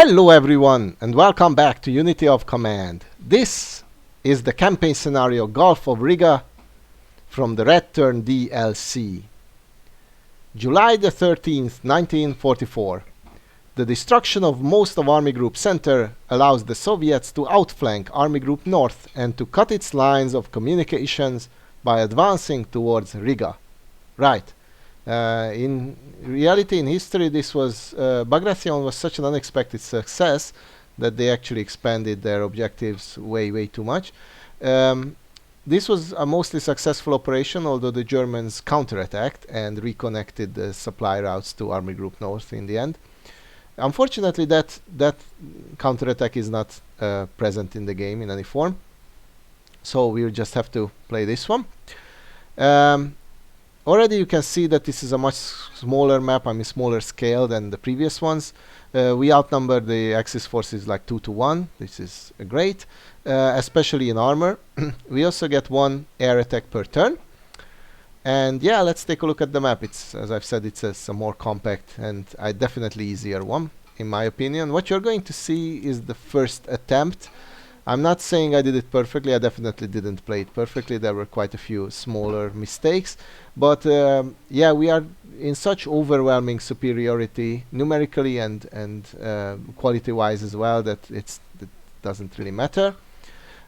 Hello everyone and welcome back to Unity of Command. This is the campaign scenario Gulf of Riga from the Red Turn DLC. July the 13th, 1944. The destruction of most of Army Group Center allows the Soviets to outflank Army Group North and to cut its lines of communications by advancing towards Riga. Right. In reality, in history, this was Bagration was such an unexpected success that they actually expanded their objectives way too much. This was a mostly successful operation, although the Germans counterattacked and reconnected the supply routes to Army Group North in the end. Unfortunately, that counterattack is not present in the game in any form, so we'll just have to play this one. Already you can see that this is a much smaller map, smaller scale than the previous ones. We outnumber the Axis forces like 2 to 1. This is great, especially in armor. We also get one air attack per turn. And yeah, let's take a look at the map. It's, as I've said, it's a more compact and a definitely easier one, in my opinion. What you're going to see is the first attempt. I'm not saying I did it perfectly. I definitely didn't play it perfectly. There were quite a few smaller mistakes. But yeah, we are in such overwhelming superiority numerically and quality-wise as well that it doesn't really matter.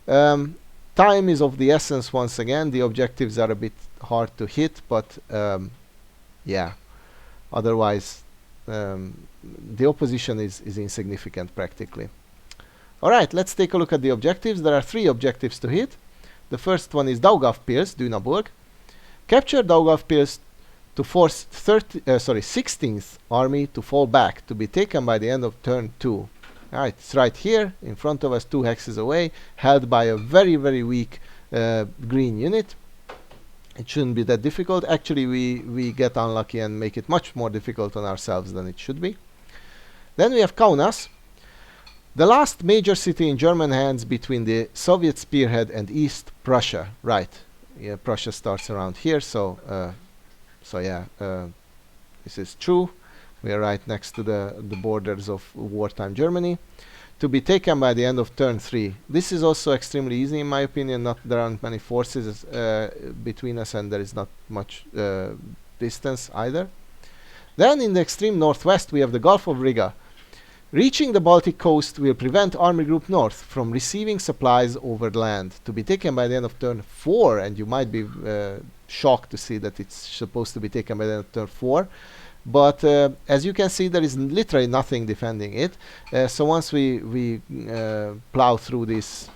Time is of the essence once again. The objectives are a bit hard to hit, but yeah, otherwise the opposition is insignificant practically. Alright, let's take a look at the objectives. There are 3 objectives to hit. The first one is Daugavpils, Dunaburg. Capture Daugavpils to force 16th Army to fall back, to be taken by the end of turn 2. Alright, it's right here, in front of us, 2 hexes away, held by a very weak green unit. It shouldn't be that difficult. Actually, we get unlucky and make it much more difficult on ourselves than it should be. Then we have Kaunas, the last major city in German hands between the Soviet spearhead and East Prussia. Right. Yeah, Prussia starts around here, so yeah, this is true. We are right next to the borders of wartime Germany, to be taken by the end of turn 3. This is also extremely easy in my opinion. There aren't many forces between us, and there is not much distance either. Then in the extreme northwest we have the Gulf of Riga. Reaching the Baltic coast will prevent Army Group North from receiving supplies over land, to be taken by the end of turn 4, and you might be shocked to see that it's supposed to be taken by the end of turn 4. But as you can see, there is literally nothing defending it. So once we plow through these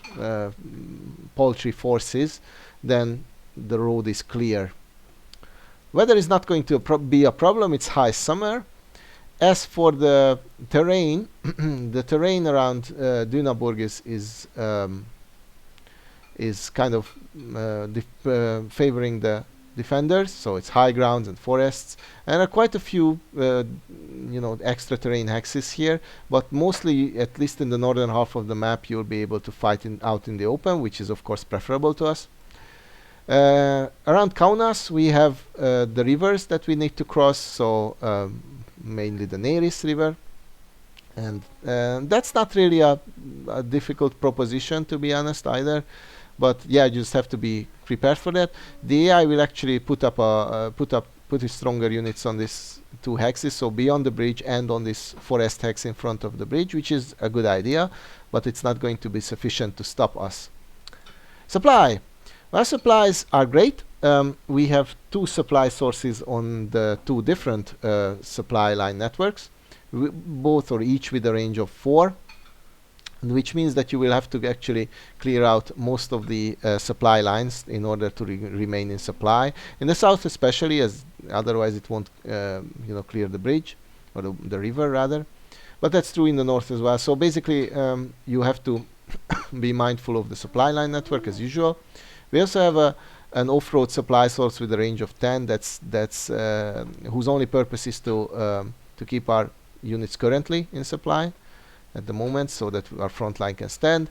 paltry forces, then the road is clear. Weather is not going to be a problem. It's high summer. As for the terrain, the terrain around Dunaburg is kind of favoring the defenders, so it's high grounds and forests, and there are quite a few extra terrain hexes here, but mostly, at least in the northern half of the map, you'll be able to fight out in the open, which is of course preferable to us. Around Kaunas we have the rivers that we need to cross, so mainly the Neris River, and that's not really a difficult proposition, to be honest, either. But yeah, you just have to be prepared for that. The AI will actually put stronger units on these 2 hexes, so beyond the bridge and on this forest hex in front of the bridge, which is a good idea, but it's not going to be sufficient to stop us. Supply. Well, supplies are great. We have 2 supply sources on the 2 different supply line networks, both or each with a range of 4, which means that you will have to actually clear out most of the supply lines in order to remain in supply. In the south especially, as otherwise it won't clear the bridge, or the river rather. But that's true in the north as well. So basically you have to be mindful of the supply line network as usual. We also have an off-road supply source with a range of 10 whose only purpose is to keep our units currently in supply at the moment, so that our front line can stand.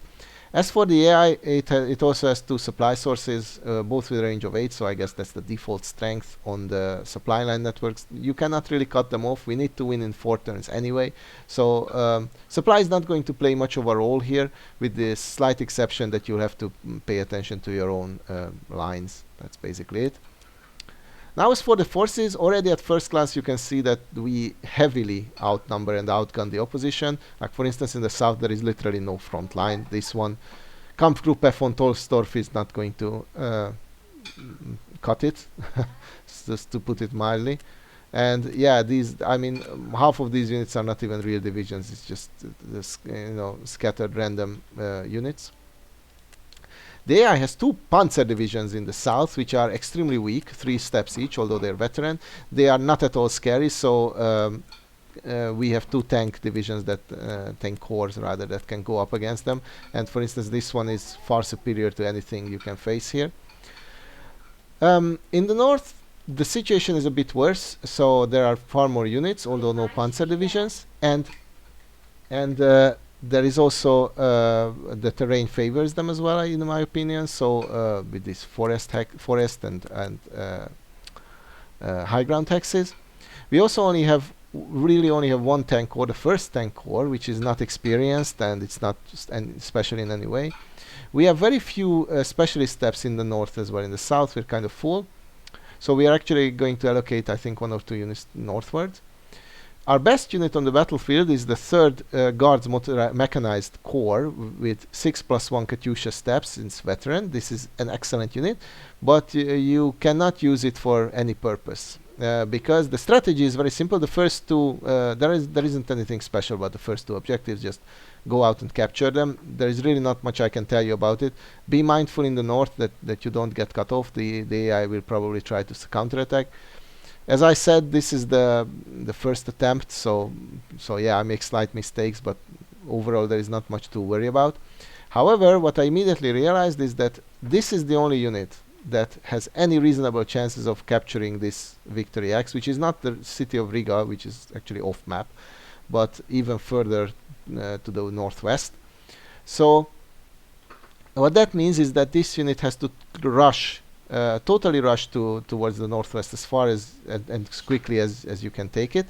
As for the AI, it also has two supply sources, both with a range of 8, so I guess that's the default strength on the supply line networks. You cannot really cut them off. We need to win in 4 turns anyway, so supply is not going to play much of a role here, with the slight exception that you'll have to pay attention to your own lines. That's basically it. Now as for the forces, already at first glance you can see that we heavily outnumber and outgun the opposition. Like for instance in the south there is literally no front line. This one, Kampfgruppe von Tolstorff, is not going to cut it, just to put it mildly. And yeah, these, I mean, half of these units are not even real divisions. It's just scattered random units. The AI has 2 panzer divisions in the south, which are extremely weak, 3 steps each, although they're veteran. They are not at all scary, so we have 2 tank divisions, that tank corps rather, that can go up against them. And for instance, this one is far superior to anything you can face here. In the north, the situation is a bit worse, so there are far more units, although no panzer divisions, and there is also the terrain favors them as well, in my opinion. So with this forest and high ground hexes, we also really only have 1 tank corps, the first tank corps, which is not experienced, and it's not special in any way. We have very few specialist steps in the north as well. In the south we're kind of full, so we are actually going to allocate, I think, 1 or 2 units northwards. Our best unit on the battlefield is the 3rd Guards Mechanized Corps with 6+1 Katyusha steps. It's veteran. This is an excellent unit, but you cannot use it for any purpose because the strategy is very simple. The first 2, there isn't anything special about the first 2 objectives. Just go out and capture them. There is really not much I can tell you about it. Be mindful in the north that you don't get cut off. The AI will probably try to counterattack. As I said, this is the first attempt, so yeah, I make slight mistakes, but overall there is not much to worry about. However, what I immediately realized is that this is the only unit that has any reasonable chances of capturing this Victory X, which is not the city of Riga, which is actually off map, but even further to the northwest. So what that means is that this unit has to rush, totally rush towards the northwest as far as and as quickly as you can take it.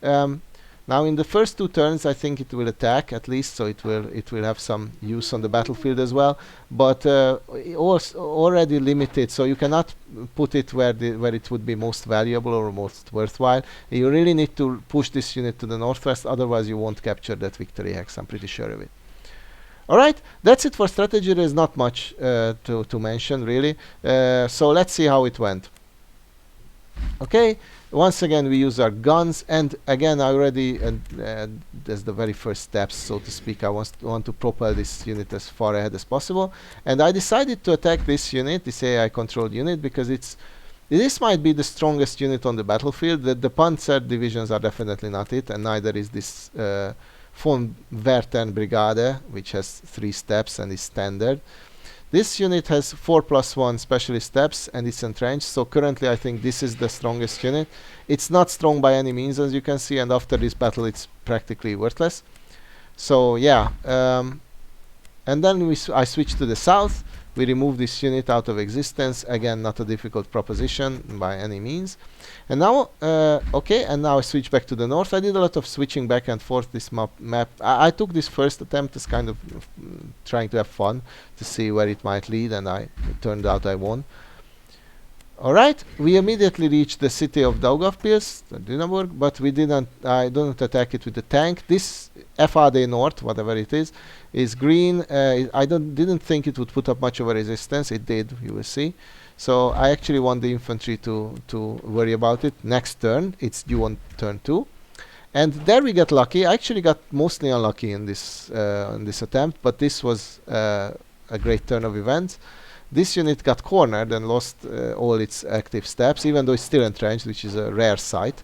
Now in the first 2 turns I think it will attack at least, so it will have some use on the battlefield as well, but already limited, so you cannot put it where it would be most valuable or most worthwhile. You really need to push this unit to the northwest, otherwise you won't capture that Victory Hex, I'm pretty sure of it. Alright, that's it for strategy. There's not much to mention really, so let's see how it went. Okay, once again we use our guns, and again I already, there's the very first steps, so to speak. I want to propel this unit as far ahead as possible, and I decided to attack this unit, this AI controlled unit, because this might be the strongest unit on the battlefield. The Panzer divisions are definitely not it, and neither is this von Wertern Brigade, which has 3 steps and is standard. This unit has 4+1 specialist steps and it's entrenched, so currently I think this is the strongest unit. It's not strong by any means, as you can see, and after this battle it's practically worthless. So yeah, and then I switch to the south. We remove this unit out of existence. Again, not a difficult proposition by any means. And now, okay, and now I switch back to the north. I did a lot of switching back and forth this map. I took this first attempt as kind of trying to have fun, to see where it might lead, and it turned out I won. Alright, we immediately reached the city of Daugavpils, Dynaburg, but I didn't attack it with the tank. This FAD North, whatever it is green. I didn't think it would put up much of a resistance. It did, you will see. So I actually want the infantry to worry about it. Next turn, it's due on turn 2. And there we got lucky. I actually got mostly unlucky in this attempt, but this was a great turn of events. This unit got cornered and lost all its active steps, even though it's still entrenched, which is a rare sight.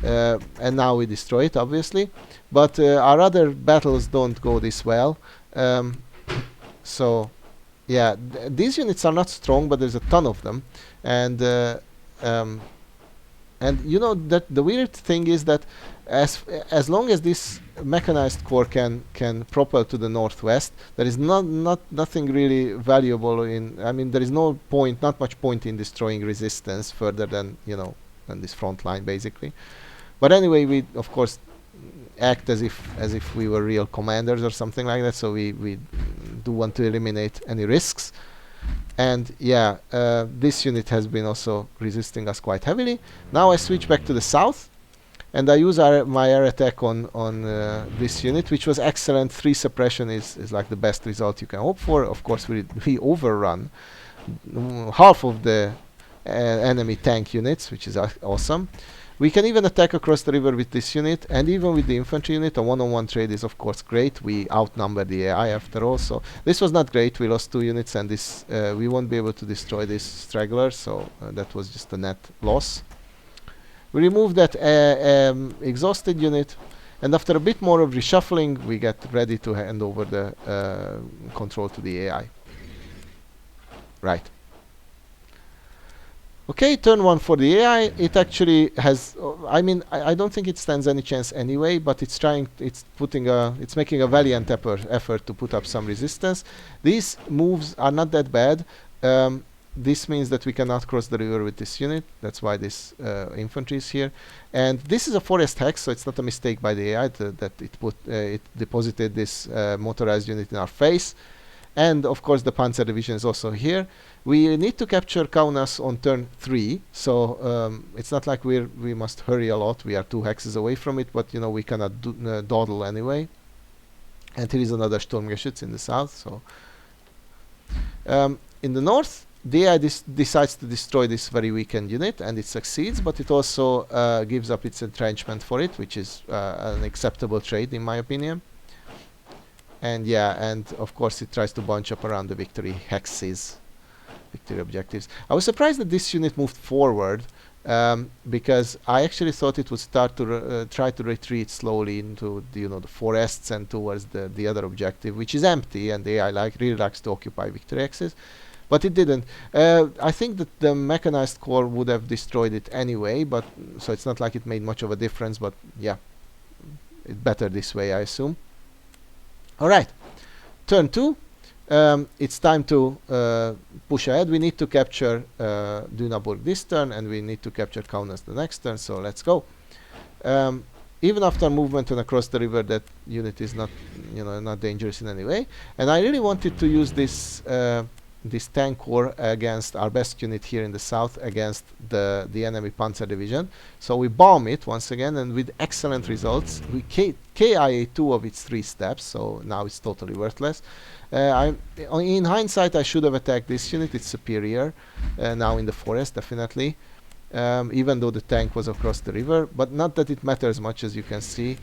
And now we destroy it, obviously. But our other battles don't go this well. So, yeah, these units are not strong, but there's a ton of them. And you know that the weird thing is that as long as this mechanized corps can propel to the northwest, there is nothing really valuable in. I mean, there is not much point in destroying resistance further than than this front line basically. But anyway, we of course act as if we were real commanders or something like that. So we do want to eliminate any risks. And yeah, this unit has been also resisting us quite heavily. Now I switch back to the south, and I use my air attack on this unit, which was excellent. 3 suppression is like the best result you can hope for. Of course, we overrun half of the enemy tank units, which is awesome. We can even attack across the river with this unit, and even with the infantry unit. A one-on-one trade is of course great. We outnumber the AI after all, so this was not great. We lost 2 units, and this we won't be able to destroy this straggler, so that was just a net loss. We remove that exhausted unit, and after a bit more of reshuffling, we get ready to hand over the control to the AI. Right. Okay, turn 1 for the AI. It actually has. I mean, I don't think it stands any chance anyway. But it's making a valiant effort to put up some resistance. These moves are not that bad. This means that we cannot cross the river with this unit. That's why this infantry is here. And this is a forest hex, so it's not a mistake by the AI that it deposited this motorized unit in our face. And of course the Panzer division is also here. We need to capture Kaunas on turn 3, so it's not like we must hurry a lot. We are 2 hexes away from it, but we cannot dawdle anyway. And here is another Sturmgeschütz in the south. So in the north, the AI decides to destroy this very weakened unit, and it succeeds, but it also gives up its entrenchment for it, which is an acceptable trade in my opinion. And yeah, and of course it tries to bunch up around the victory hexes, victory objectives. I was surprised that this unit moved forward, because I actually thought it would start to try to retreat slowly into the forests and towards the other objective, which is empty, and the AI really likes to occupy victory hexes. But it didn't. I think that the mechanized corps would have destroyed it anyway, but so it's not like it made much of a difference. But yeah, it's better this way, I assume. All right, turn 2. It's time to push ahead. We need to capture Dunaburg this turn, and we need to capture Kaunas the next turn. So let's go. Even after movement and across the river, that unit is not, not dangerous in any way. And I really wanted to use this tank corps against our best unit here in the south, against the enemy Panzer division. So we bomb it once again, and with excellent results. We KIA 2 of its 3 steps, so now it's totally worthless. In hindsight, I should have attacked this unit. It's superior now in the forest, definitely. Even though the tank was across the river, but not that it matters much, as you can see.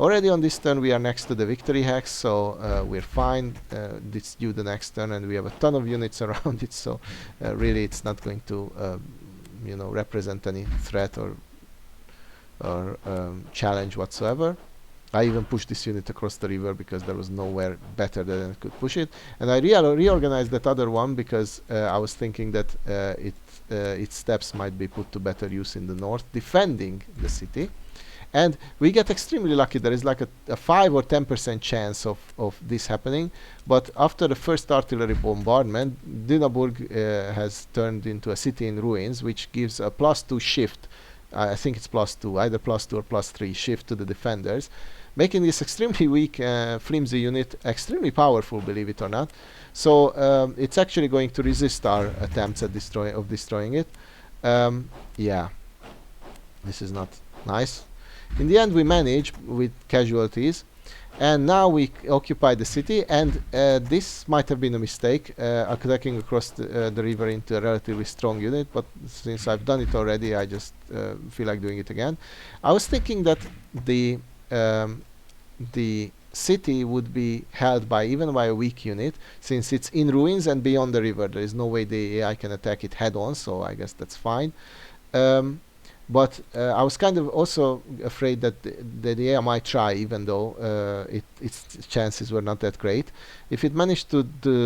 Already on this turn we are next to the victory hex, so we're fine. It's due the next turn, and we have a ton of units around it, so really it's not going to represent any threat or challenge whatsoever. I even pushed this unit across the river because there was nowhere better than I could push it. And I reorganized that other one because I was thinking that its steps might be put to better use in the north, defending the city. And we get extremely lucky. There is like a 5 or 10% chance of this happening. But after the first artillery bombardment, Dunaburg has turned into a city in ruins, which gives a +2 shift. I think it's +2, either +2 or +3 shift to the defenders, making this extremely weak, flimsy unit extremely powerful, believe it or not. So it's actually going to resist our attempts at destroying it. Yeah, this is not nice. In the end, we manage with casualties, and now we occupy the city. And this might have been a mistake, attacking across the river into a relatively strong unit. But since I've done it already, I just feel like doing it again. I was thinking that the city would be held even by a weak unit, since it's in ruins and beyond the river. There is no way the AI can attack it head-on, so I guess that's fine. But I was kind of also afraid that the AI might try, even though its chances were not that great. If it managed to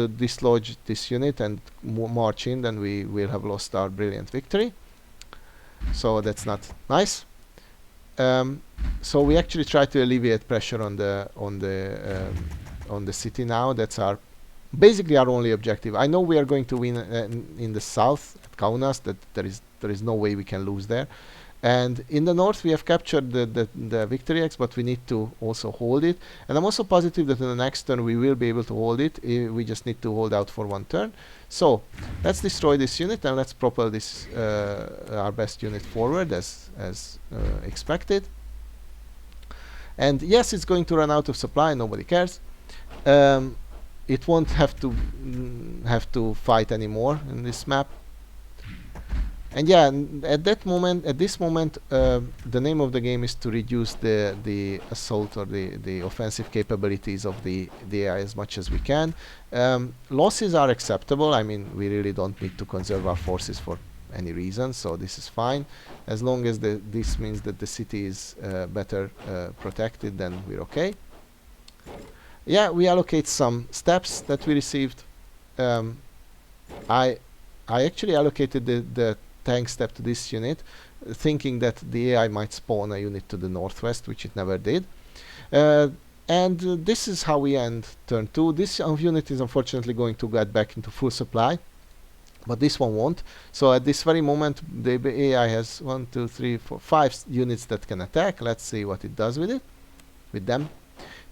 dislodge this unit and march in, then we will have lost our brilliant victory. So that's not nice. So we actually try to alleviate pressure on the city now. That's our basically our only objective. I know we are going to win in the south at Kaunas. That there is no way we can lose there. And in the north, we have captured the victory X, but we need to also hold it. And I'm also positive that in the next turn we will be able to hold it. We just need to hold out for one turn. So let's destroy this unit and let's propel this our best unit forward as expected. And yes, it's going to run out of supply. Nobody cares. It won't have to fight anymore in this map. And yeah, at this moment, the name of the game is to reduce the assault or the offensive capabilities of the AI as much as we can. Losses are acceptable. I mean, we really don't need to conserve our forces for any reason, so this is fine. As long as this means that the city is better protected, then we're okay. Yeah, we allocate some steps that we received. I actually allocated the tank step to this unit, thinking that the AI might spawn a unit to the northwest, which it never did. And this is how we end turn 2. This unit is unfortunately going to get back into full supply, but this one won't. So at this very moment, the AI has 1, 2, 3, 4, 5 units that can attack. Let's see what it does with them.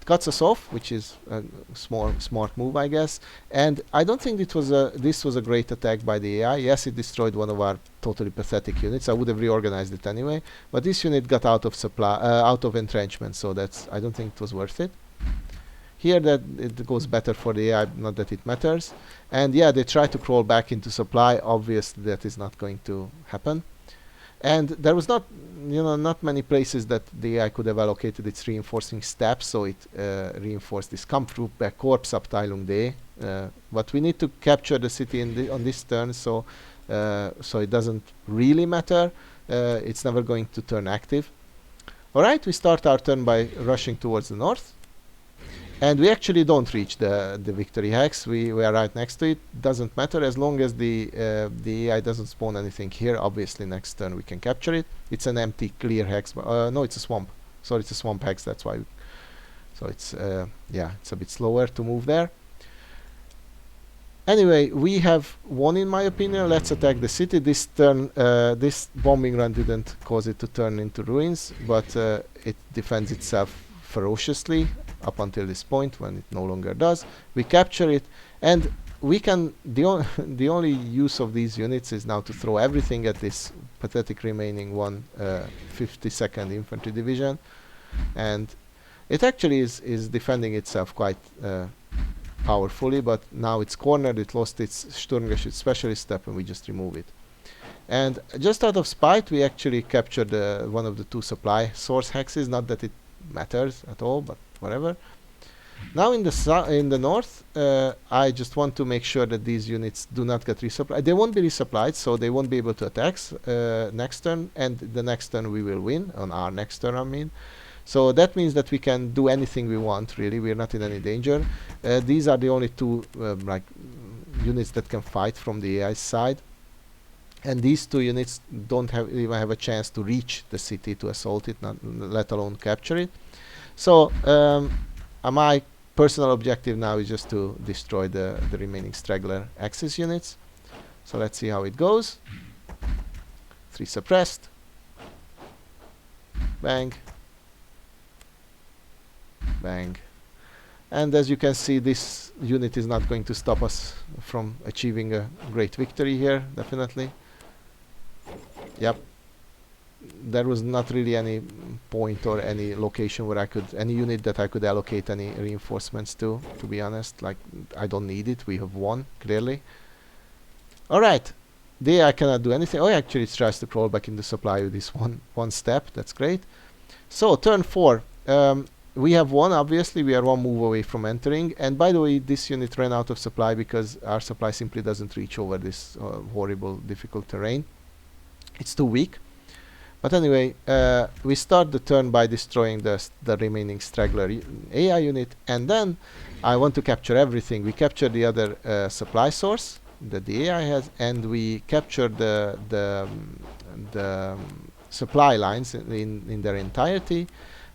It cuts us off, which is a smart move, I guess. And I don't think this was a great attack by the AI. Yes, it destroyed one of our totally pathetic units. I would have reorganized it anyway. But this unit got out of supply, out of entrenchment, so I don't think it was worth it. Here that it goes better for the AI, not that it matters. And yeah, they try to crawl back into supply. Obviously, that is not going to happen. And there was not many places that the AI could have allocated its reinforcing steps, so it reinforced this Kampfgruppe Korpsabteilung D. But we need to capture the city on this turn, so it doesn't really matter. It's never going to turn active. Alright, we start our turn by rushing towards the north. And we actually don't reach the victory hex. We are right next to it. Doesn't matter as long as the AI doesn't spawn anything here. Obviously, next turn we can capture it. It's an empty clear hex. No, it's a swamp. Sorry, it's a swamp hex. That's why. So it's it's a bit slower to move there. Anyway, we have won in my opinion. Let's attack the city. This turn, this bombing run didn't cause it to turn into ruins, but it defends itself ferociously up until this point when it no longer does. We capture it, and we can the only use of these units is now to throw everything at this pathetic remaining 52nd Infantry Division, and it actually is defending itself quite powerfully, but now it's cornered. It lost its Sturmgeschütz specialist step, and we just remove it. And just out of spite, we actually captured one of the 2 supply source hexes. Not that it matters at all, but whatever. Now in the north, I just want to make sure that these units do not get resupplied. They won't be resupplied, so they won't be able to attack next turn, and the next turn we will win, on our next turn I mean. So that means that we can do anything we want, really. We're not in any danger. These are the only 2 units that can fight from the AI side. And these 2 units don't even have a chance to reach the city to assault it, let alone capture it. So my personal objective now is just to destroy the remaining straggler Axis units. So let's see how it goes. 3 suppressed. Bang. Bang. And as you can see, this unit is not going to stop us from achieving a great victory here, definitely. Yep. There was not really any point or any location where any unit that I could allocate any reinforcements to be honest. Like, I don't need it. We have won, clearly. Alright. There I cannot do anything. Oh, actually it tries to crawl back into supply with this one step. That's great. So, turn 4. We have won, obviously. We are 1 move away from entering. And by the way, this unit ran out of supply because our supply simply doesn't reach over this horrible, difficult terrain. It's too weak. But anyway, we start the turn by destroying the remaining straggler AI unit, and then I want to capture everything. We capture the other supply source that the AI has, and we capture the supply lines in their entirety.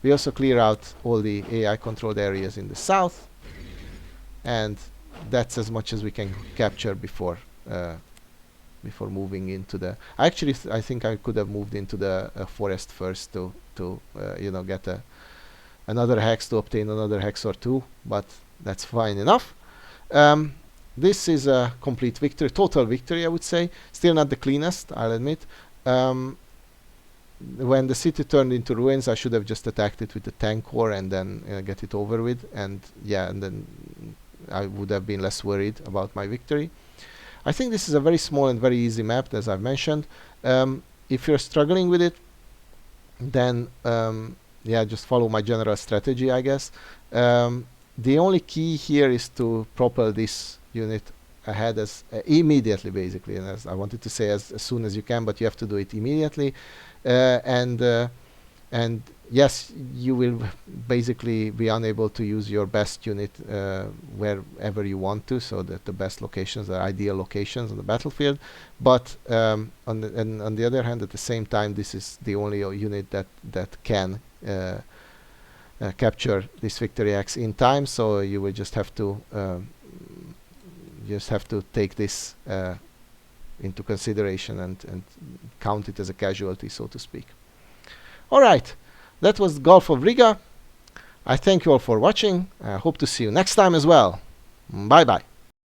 We also clear out all the AI controlled areas in the south, and that's as much as we can capture before moving into the. Actually, I think I could have moved into the forest first to get another hex, to obtain another hex or two, but that's fine enough. This is a complete victory, total victory, I would say. Still not the cleanest, I'll admit. When the city turned into ruins, I should have just attacked it with the tank corps and then get it over with, and then I would have been less worried about my victory. I think this is a very small and very easy map, as I've mentioned. If you're struggling with it, then just follow my general strategy, I guess. The only key here is to propel this unit ahead as immediately, basically, and as I wanted to say, as soon as you can, but you have to do it immediately. And yes, you will basically be unable to use your best unit wherever you want to, so that the best locations are ideal locations on the battlefield. But on the other hand, at the same time, this is the only unit that can capture this victory X in time. So you will just have to take this into consideration and count it as a casualty, so to speak. All right, that was Gulf of Riga. I thank you all for watching. I hope to see you next time as well. Bye bye.